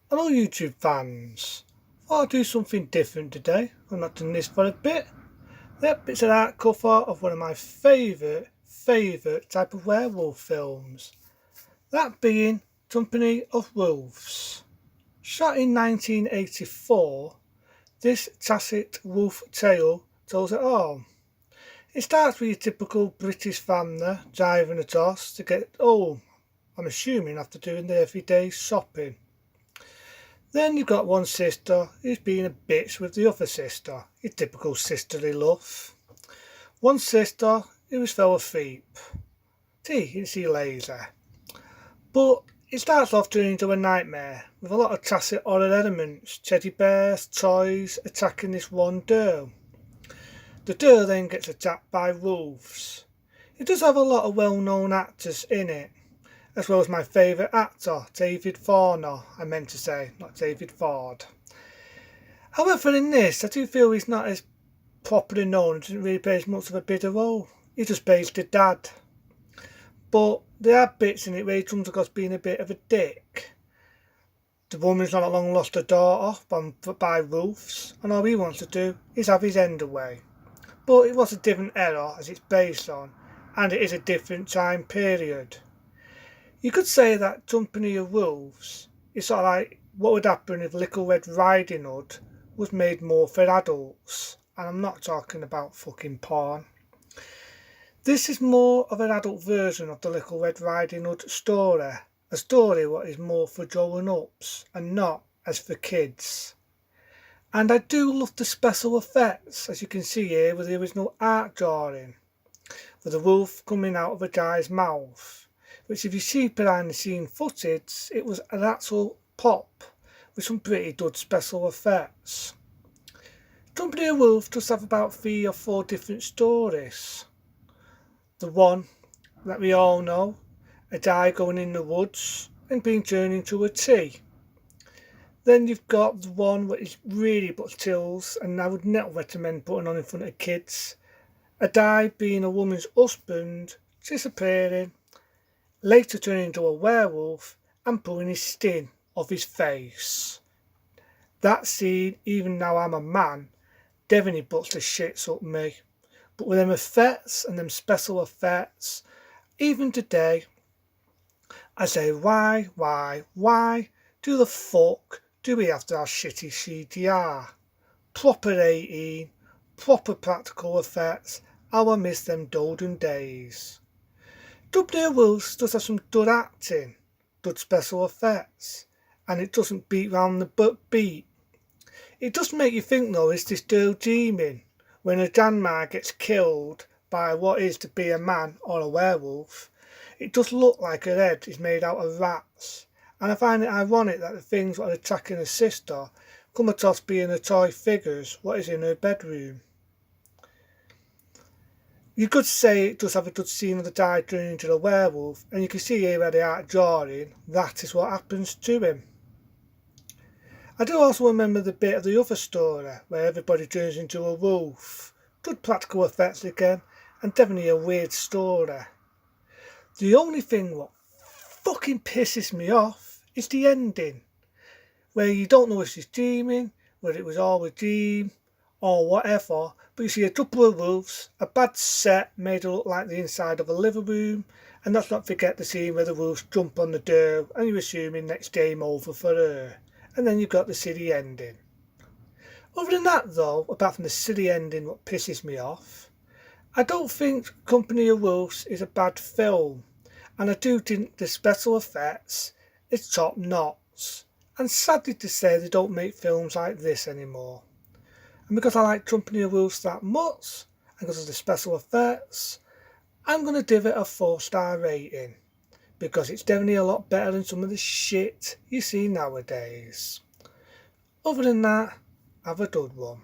Hello YouTube fans, thought I'd do something different today. I've not done this for a bit. Yep, it's an art cover of one of my favourite type of werewolf films. That being Company of Wolves. Shot in 1984, this tacit wolf tale tells it all. It starts with your typical British family driving a toss to get home, I'm assuming after doing their everyday shopping. Then you've got one sister who's being a bitch with the other sister, your typical sisterly love. One sister who was fell asleep. It's laser. But it starts off turning into a nightmare with a lot of tacit horror elements, teddy bears, toys attacking this one girl. The girl then gets attacked by wolves. It does have a lot of well-known actors in it, as well as my favourite actor, David Warner, I meant to say, not David Ford. However, in this, I do feel he's not as properly known and doesn't really play as much of a bigger role. He just plays the dad. But there are bits in it where he comes across being a bit of a dick. The woman's not long lost her daughter by wolves, and all he wants to do is have his end away. But it was a different era as it's based on, and it is a different time period. You could say that Company of Wolves is sort of like what would happen if Little Red Riding Hood was made more for adults. And I'm not talking about fucking porn. This is more of an adult version of the Little Red Riding Hood story. A story what is more for grown ups and not as for kids. And I do love the special effects, as you can see here with the original art drawing. With the wolf coming out of a guy's mouth. Which if you see behind the scene footage, it was an actual pop with some pretty good special effects. Company of Wolves does have about 3 or 4 different stories. The one that we all know, a guy going in the woods and being turned into a tea. Then you've got the one which is really but chills, and I would not recommend putting on in front of kids. A guy being a woman's husband, disappearing, later turning into a werewolf and pulling his skin off his face. That scene, even now I'm a man, definitely puts the shits up me. But with them effects and them special effects, even today, I say why do the fuck do we have to have shitty CGI? Proper 18, proper practical effects, how I miss them golden days. W. Wolves does have some good acting, good special effects, and it doesn't beat round the beat. It does make you think though, is this girl dreaming when a grandma gets killed by what is to be a man or a werewolf? It does look like her head is made out of rats, and I find it ironic that the things that are attacking her sister come across being the toy figures what is in her bedroom. You could say it does have a good scene of the guy turning into the werewolf, and you can see here where the art drawing, that is what happens to him. I do also remember the bit of the other story where everybody turns into a wolf. Good practical effects again, and definitely a weird story. The only thing what fucking pisses me off is the ending, where you don't know if she's dreaming, whether it was all a dream, or whatever, but you see a couple of wolves, a bad set made it look like the inside of a living room, and let's not forget the scene where the wolves jump on the door and you're assuming next game over for her, and then you've got the silly ending. Other than that though, apart from the silly ending what pisses me off, I don't think Company of Wolves is a bad film, and I do think the special effects is top notch, and sadly to say they don't make films like this anymore. And because I like Company of Wolves that much, and because of the special effects, I'm going to give it a 4-star rating. Because it's definitely a lot better than some of the shit you see nowadays. Other than that, have a good one.